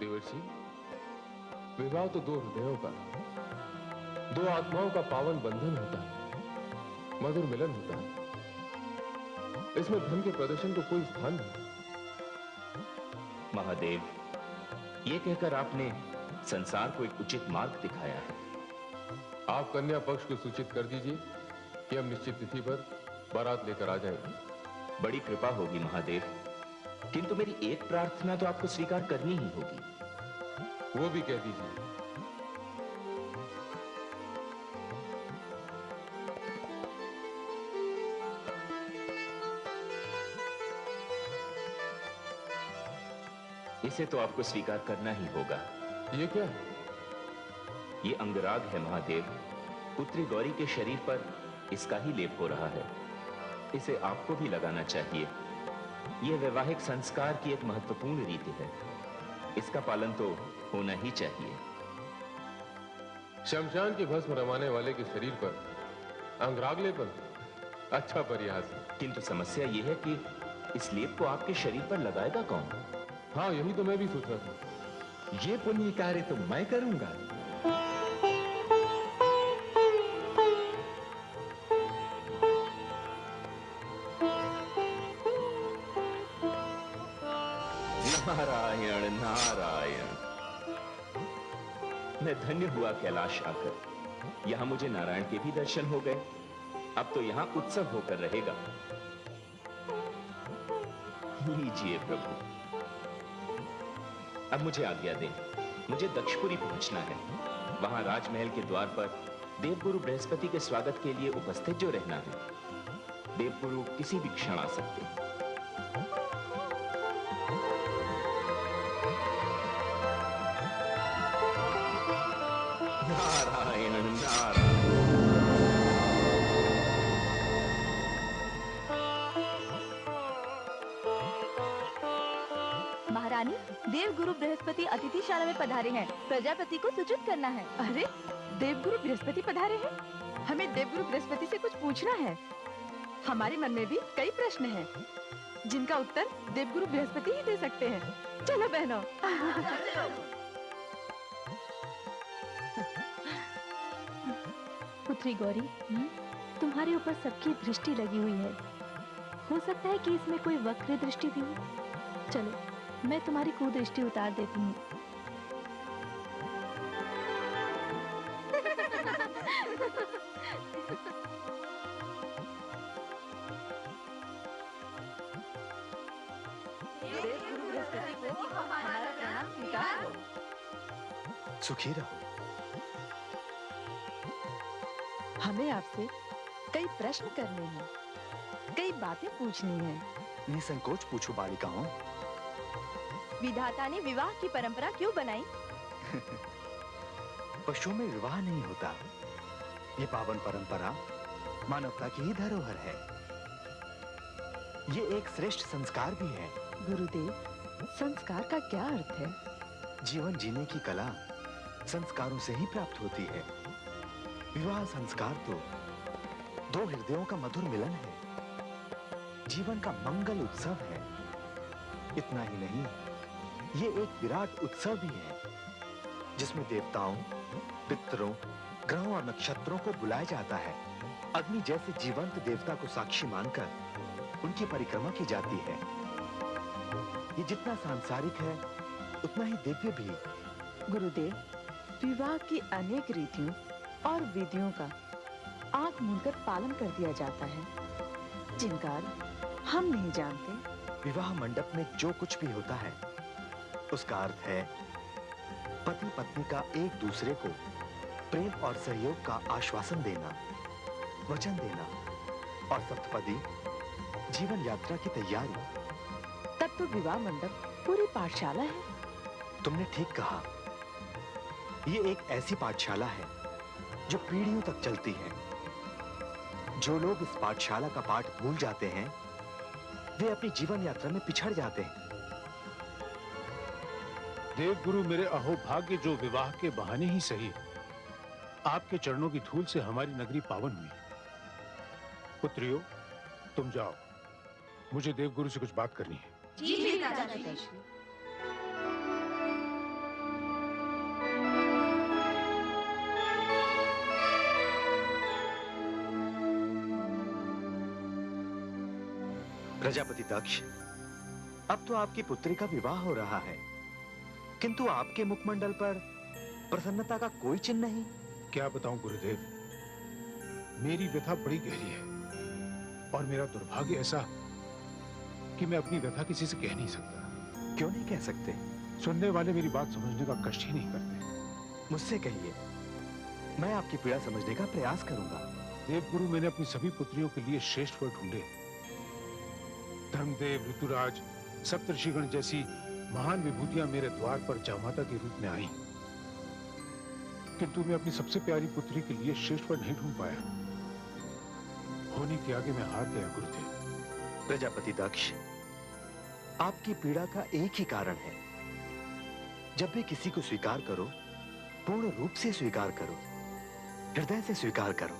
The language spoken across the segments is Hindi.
देवर्षि, विवाह तो दो हृदयों का, दो आत्माओं का पावन बंधन होता है, मधुर मिलन होता है। इसमें धन के प्रदर्शन को कोई स्थान नहीं। महादेव, ये कहकर आपने संसार को एक उचित मार्ग दिखाया है। आप कन्या पक्ष को सूचित कर दीजिए कि हम निश्चित तिथि पर बारात लेकर आ जाएंगे। बड़ी कृपा होगी महादेव, किंतु मेरी एक प्रार्थना तो आपको स्वीकार करनी ही होगी। वो भी कह दीजिए। इसे तो आपको स्वीकार करना ही होगा। ये क्या है? ये अंगराग है महादेव। पुत्री गौरी के शरीर पर इसका ही लेप हो रहा है। इसे आपको भी लगाना चाहिए। यह वैवाहिक संस्कार की एक महत्वपूर्ण रीति है। इसका पालन तो होना ही चाहिए। शमशान की भस्म रमाने वाले के शरीर पर अंगराग लेपन, अच्छा प्रयास है। किंतु समस्या यह है कि इस लेप को आपके शरीर पर लगाएगा कौन? हाँ, यही तो मैं भी सोच रहा था। ये पुण्य कार्य तो मैं करूंगा। नारायण नारायण, मैं धन्य हुआ कैलाश आकर। यहां मुझे नारायण के भी दर्शन हो गए। अब तो यहां उत्सव होकर रहेगा। लीजिए प्रभु, अब मुझे आज्ञा दें। मुझे दक्षपुरी पहुंचना है। वहां राजमहल के द्वार पर देवगुरु बृहस्पति के स्वागत के लिए उपस्थित जो रहना है। देवगुरु किसी भी क्षण आ सकते हैं। नारायण नारायण। महारानी, देवगुरु बृहस्पति अतिथिशाला में पधारे हैं। प्रजापति को सूचित करना है। अरे, देवगुरु बृहस्पति पधारे हैं? हमें देवगुरु बृहस्पति से कुछ पूछना है। हमारे मन में भी कई प्रश्न हैं, जिनका उत्तर देवगुरु बृहस्पति ही दे सकते हैं। चलो बहनों। पुत्री गौरी, तुम्हारे ऊपर सबकी दृष्टि लगी हुई है। हो सकता है कि इसमें कोई वक्र दृष्टि भी हो। चलो, मैं तुम्हारी कुदृष्टि उतार देती हूँ। सुखी रहो। हमें आपसे कई प्रश्न करने हैं, कई बातें पूछनी हैं। निसंकोच पूछो बालिकाओं। विधाता ने विवाह की परंपरा क्यों बनाई? पशुओं में विवाह नहीं होता। ये पावन परंपरा मानवता की ही धरोहर है। ये एक श्रेष्ठ संस्कार भी है। गुरुदेव, संस्कार का क्या अर्थ है? जीवन जीने की कला संस्कारों से ही प्राप्त होती है। विवाह संस्कार तो दो हृदयों का मधुर मिलन है, जीवन का मंगल उत्सव है। इतना ही नहीं, ये एक विराट उत्सव भी है, जिसमें देवताओं, पितरों, ग्रहों और नक्षत्रों को बुलाया जाता है। अग्नि जैसे जीवंत देवता को साक्षी मानकर उनकी परिक्रमा की जाती है। ये जितना सांसारिक है, उतना ही दिव्य भी। गुरुदेव, विवाह की अनेक रीतियों और विधियों का आंख मूंदकर पालन कर दिया जाता है, जिनका अर्थ हम नहीं जानते। विवाह मंडप में जो कुछ भी होता है, उसका अर्थ है पति पत्नी का एक दूसरे को प्रेम और सहयोग का आश्वासन देना, वचन देना और सप्तपदी जीवन यात्रा की तैयारी। तब तो विवाह मंडप पूरी पाठशाला है। तुमने ठीक कहा। ये एक ऐसी पाठशाला है जो पीढ़ियों तक चलती है। जो लोग इस पाठशाला का पाठ भूल जाते हैं, वे अपनी जीवन यात्रा में पिछड़ जाते हैं। देवगुरु मेरे अहोभाग्य जो विवाह के बहाने ही सही है, आपके चरणों की धूल से हमारी नगरी पावन हुई। पुत्रियों, तुम जाओ, मुझे देवगुरु से कुछ बात करनी है। जी, प्रजापति दक्ष, अब तो आपकी पुत्री का विवाह हो रहा है, किंतु आपके मुखमंडल पर प्रसन्नता का कोई चिन्ह नहीं। क्या बताऊं गुरुदेव, मेरी व्यथा बड़ी गहरी है और मेरा दुर्भाग्य ऐसा कि मैं अपनी व्यथा किसी से कह नहीं सकता। क्यों नहीं कह सकते? सुनने वाले मेरी बात समझने का कष्ट ही नहीं करते। मुझसे कहिए, मैं आपकी पीड़ा समझने का प्रयास करूंगा। देवगुरु, मैंने अपनी सभी पुत्रियों के लिए श्रेष्ठ वर ढूंढे। धर्मदेव, ऋतुराज, सप्तर्षिगण जैसी महान विभूतियां मेरे द्वार पर जामाता के रूप में आई, किंतु मैं अपनी सबसे प्यारी पुत्री के लिए श्रेष्ठ वर नहीं ढूंढ पाया। होने के आगे मैं हार गया गुरुदेव। प्रजापति दक्ष, आपकी पीड़ा का एक ही कारण है। जब भी किसी को स्वीकार करो, पूर्ण रूप से स्वीकार करो, हृदय से स्वीकार करो।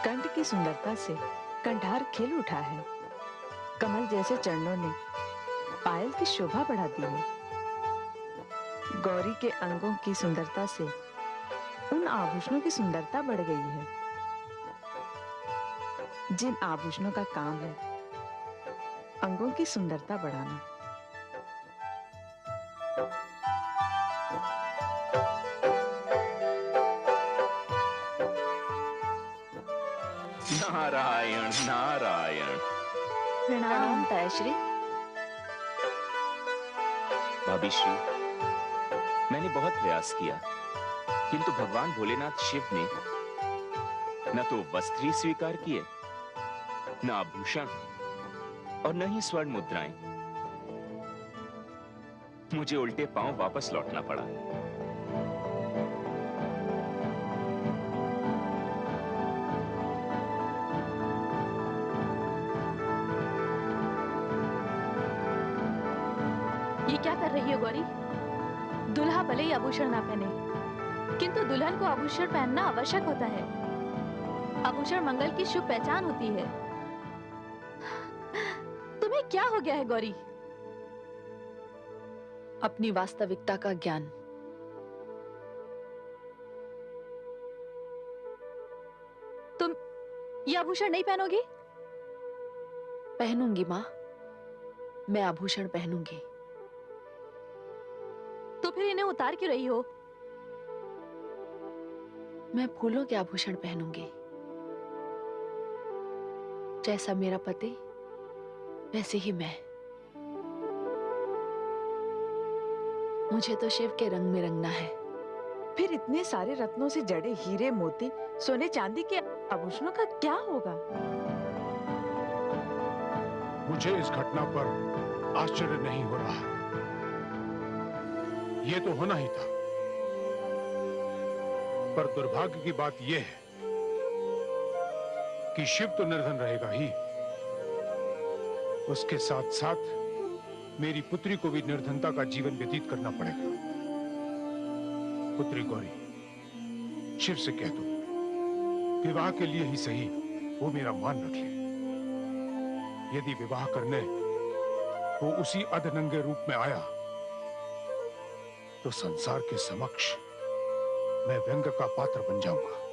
कंठ की सुंदरता से कंठार खिल उठा है। कमल जैसे चरणों ने पायल की शोभा बढ़ा दी है। गौरी के अंगों की सुंदरता से उन आभूषणों की सुंदरता बढ़ गई है जिन आभूषणों का काम है अंगों की सुंदरता बढ़ाना। नारायण नारायण। प्रणाम तायाश्री। भाभी श्री, मैंने बहुत प्रयास किया, किंतु भगवान भोलेनाथ शिव ने न तो वस्त्र ही स्वीकार किए, न आभूषण और न ही स्वर्ण मुद्राएं। मुझे उल्टे पांव वापस लौटना पड़ा। ये क्या कर रही हो गौरी? दुल्हा भले ही आभूषण ना पहने, किंतु दुल्हन को आभूषण पहनना आवश्यक होता है। आभूषण मंगल की शुभ पहचान होती है। तुम्हें क्या हो गया है गौरी? अपनी वास्तविकता का ज्ञान। तुम ये आभूषण नहीं पहनोगी? पहनूंगी माँ, मैं आभूषण पहनूंगी। तो फिर इन्हें उतार क्यों रही हो? मैं फूलों के आभूषण पहनूंगी। जैसा मेरा पति वैसे ही मैं। मुझे तो शिव के रंग में रंगना है। फिर इतने सारे रत्नों से जड़े हीरे, मोती, सोने चांदी के आभूषणों का क्या होगा? मुझे इस घटना पर आश्चर्य नहीं हो रहा। यह तो होना ही था, पर दुर्भाग्य की बात यह है कि शिव तो निर्धन रहेगा ही, उसके साथ साथ मेरी पुत्री को भी निर्धनता का जीवन व्यतीत करना पड़ेगा। पुत्री गौरी, शिव से कह दो, विवाह के लिए ही सही वो मेरा मान रख ले। यदि विवाह करने वो उसी अधनंगे रूप में आया तो संसार के समक्ष मैं व्यंग का पात्र बन जाऊंगा।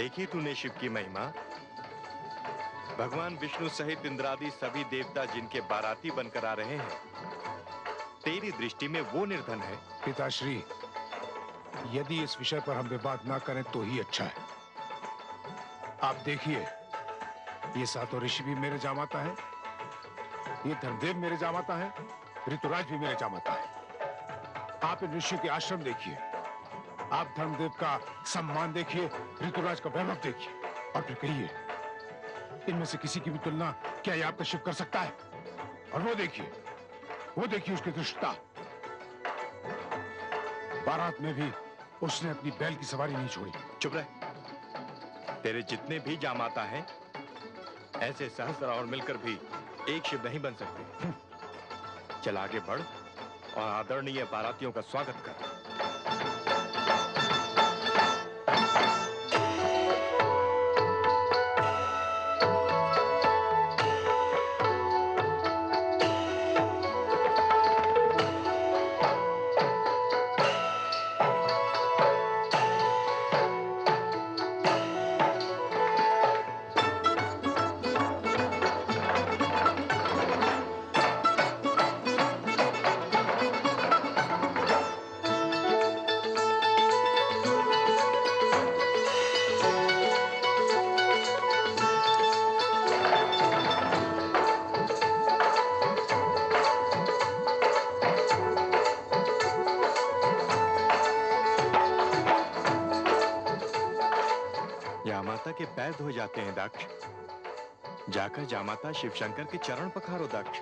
देखी तूने शिव की महिमा? भगवान विष्णु सहित इंद्रादि सभी देवता जिनके बाराती बनकर आ रहे हैं, तेरी दृष्टि में वो निर्धन है? पिताश्री, यदि इस विषय पर हम विवाद ना करें तो ही अच्छा है। आप देखिए, ये सातों ऋषि भी मेरे जामाता है, ये धर्मदेव मेरे जामाता है, ऋतुराज भी मेरे जामाता है। आप इन ऋषियों के आश्रम देखिए, आप धर्मदेव का सम्मान देखिए, ऋतुराज का वैभव देखिए, और फिर कहिए इनमें से किसी की भी तुलना क्या ये आपका शिव कर सकता है? और वो देखिए उसकी दुष्टता। बारात में भी उसने अपनी बैल की सवारी नहीं छोड़ी। चुप रह। तेरे जितने भी जामाता हैं, ऐसे सहस्त्र और मिलकर भी एक शिव नहीं बन सकते। चल आगे बढ़ और आदरणीय बारातियों का स्वागत कर। जामाता के पैर धो जाते हैं दक्ष। जाकर जामाता शिव शंकर के चरण पखारो दक्ष।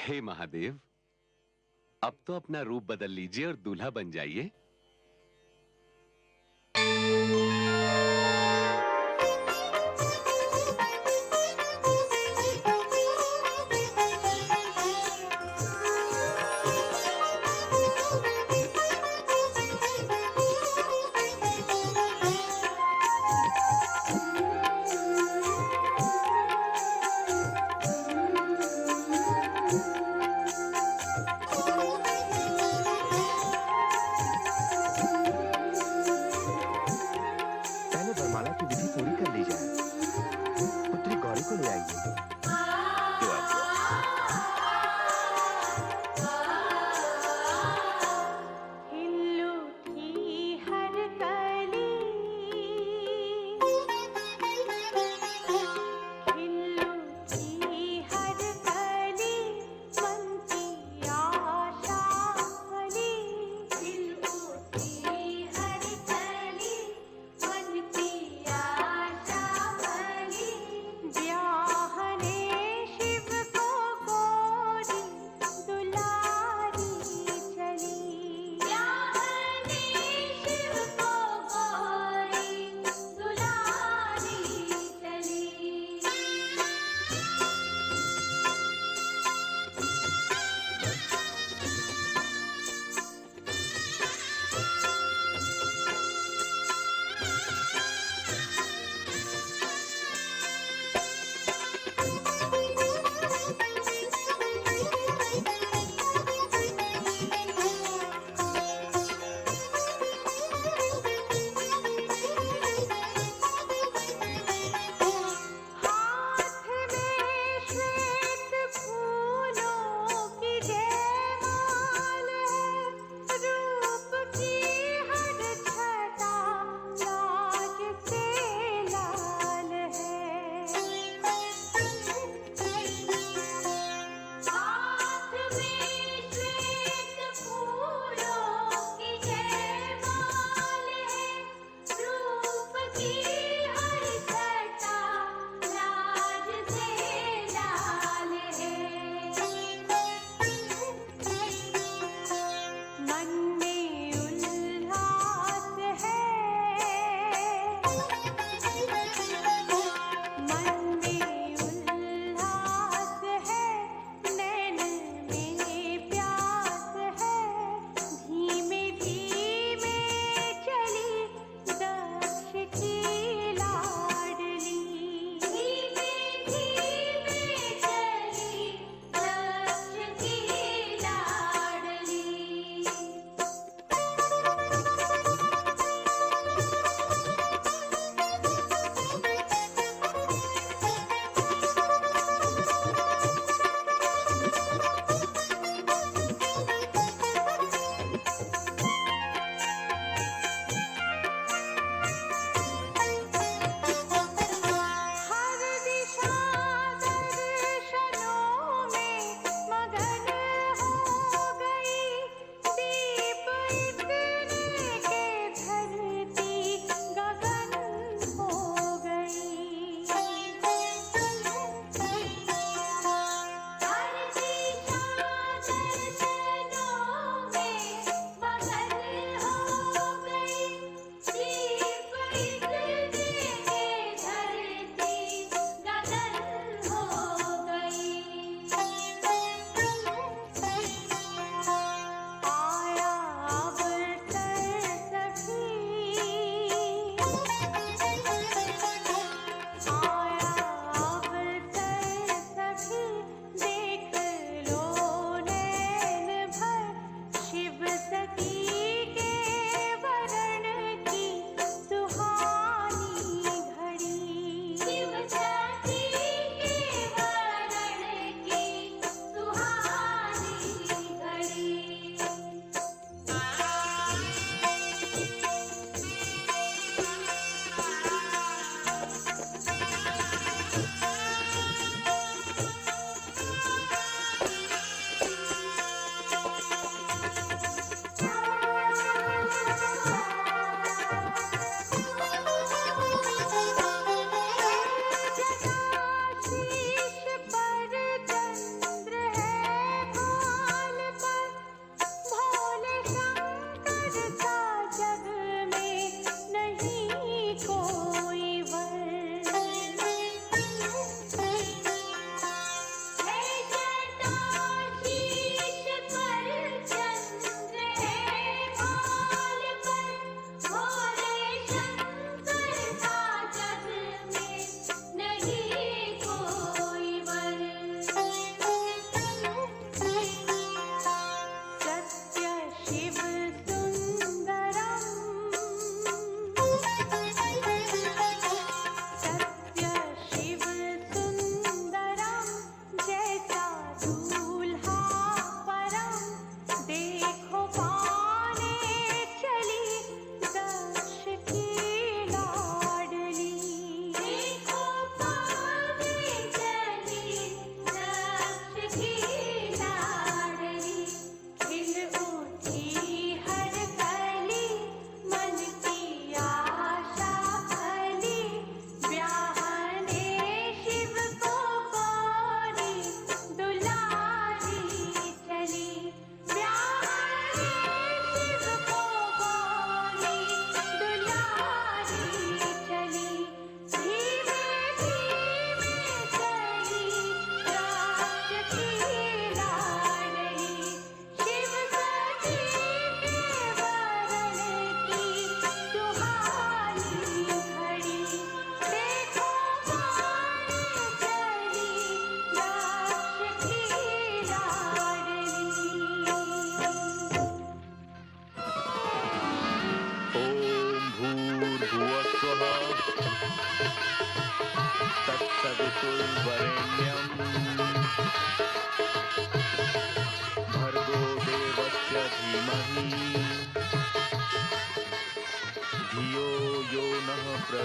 हे महादेव, अब तो अपना रूप बदल लीजिए और दूल्हा बन जाइए।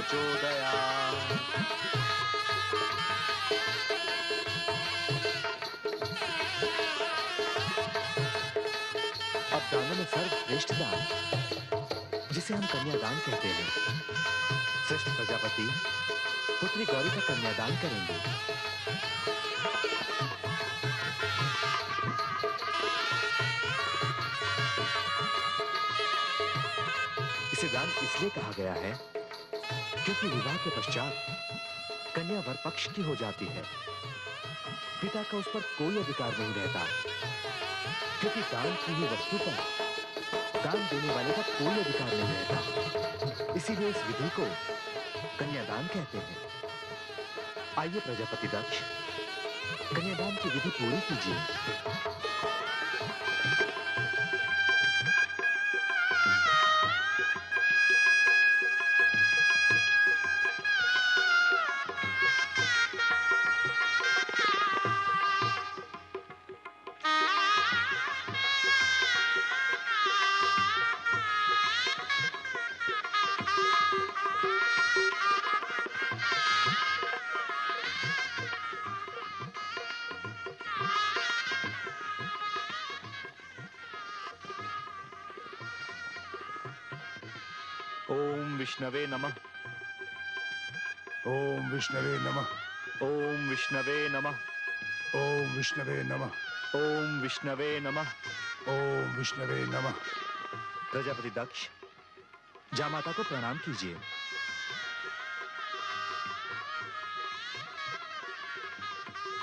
प्रचोदया। अब दानों में सर्वश्रेष्ठ दान, जिसे हम कन्यादान कहते हैं, श्रेष्ठ प्रजापति पुत्री गौरी का कन्यादान करेंगे। इसे दान इसलिए कहा गया है क्योंकि विवाह के पश्चात कन्या वर पक्ष की हो जाती है। पिता का उस पर कोई अधिकार नहीं रहता, क्योंकि दान की हुई वस्तु पर दान देने वाले का कोई अधिकार नहीं रहता। इसीलिए इस विधि को कन्यादान कहते हैं। आइए प्रजापति दक्ष, कन्यादान की विधि पूरी कीजिए। ओम विष्णवे नमः। ओम विष्णवे नमः। ओम विष्णवे नमः। ओम विष्णवे नमः। ओम विष्णवे नमः। ओम विष्णवे नमः। प्रजापति दक्ष, जामाता को प्रणाम कीजिए।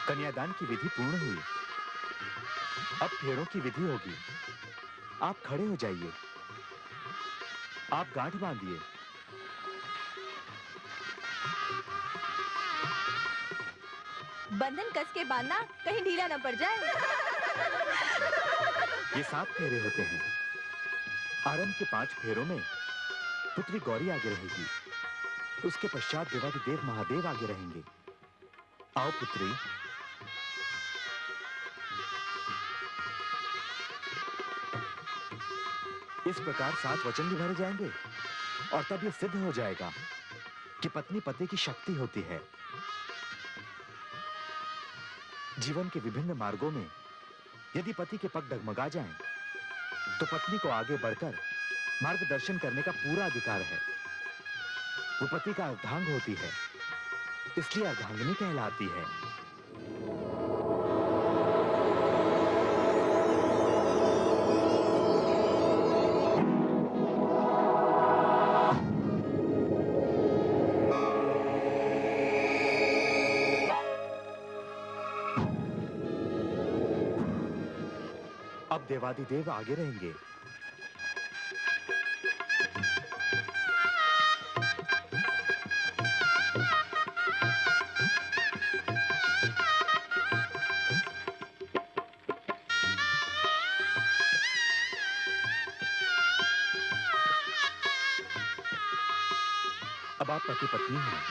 कन्यादान की विधि पूर्ण हुई। अब फेरों की विधि होगी। आप खड़े हो जाइए। आप गांठ बांधिए। बंधन कस के बांधना, कहीं ढीला न पड़ जाए। ये 7 फेरे होते हैं। आरंभ के 5 फेरों में पुत्री गौरी आगे रहेगी। उसके पश्चात देवाधिदेव महादेव आगे रहेंगे। आओ पुत्री। इस प्रकार 7 वचन भी भरे जाएंगे और तब यह सिद्ध हो जाएगा कि पत्नी पति की शक्ति होती है। जीवन के विभिन्न मार्गों में यदि पति के पग डगमगा जाएं, तो पत्नी को आगे बढ़कर मार्गदर्शन करने का पूरा अधिकार है। वो पति का अर्धांग होती है, इसलिए अर्धांगिनी कहलाती है। अब देवाधिदेव आगे रहेंगे। अब आप पति पत्नी हैं।